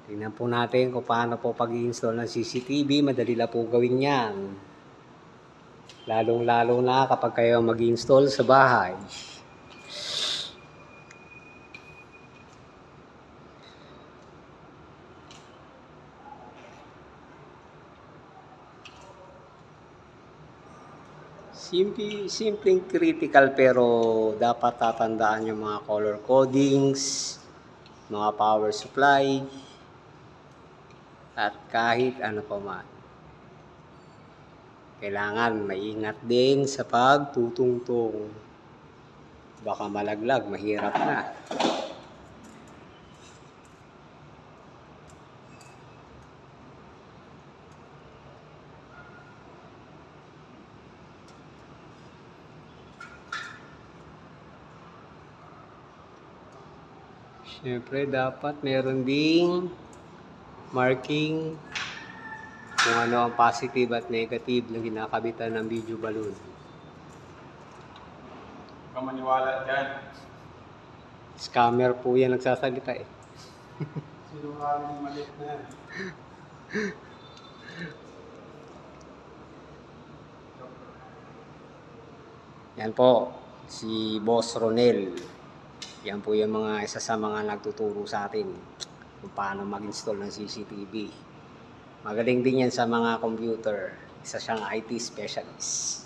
Tingnan po natin kung paano po pag-i-install ng CCTV. Madali lang po gawin yan. Lalong-lalo na kapag kayo mag-i-install sa bahay. Simpleng critical pero dapat tatandaan yung mga color codings, mga power supply, at kahit ano pa man. Kailangan maingat din sa pagtutungtong. Baka malaglag, mahirap na. Siyempre, dapat meron ding marking kung ano ang positive at negative na kinakabitan ng video balloon. Huwag kang maniwala dyan. Scammer po yan nagsasalita eh. Sinungaling maliit na yan. Yan po, si Boss Ronel. Yan po yung isa sa mga nagtuturo sa atin kung paano mag-install ng CCTV. Magaling din yan sa mga computer. Isa siyang IT specialist.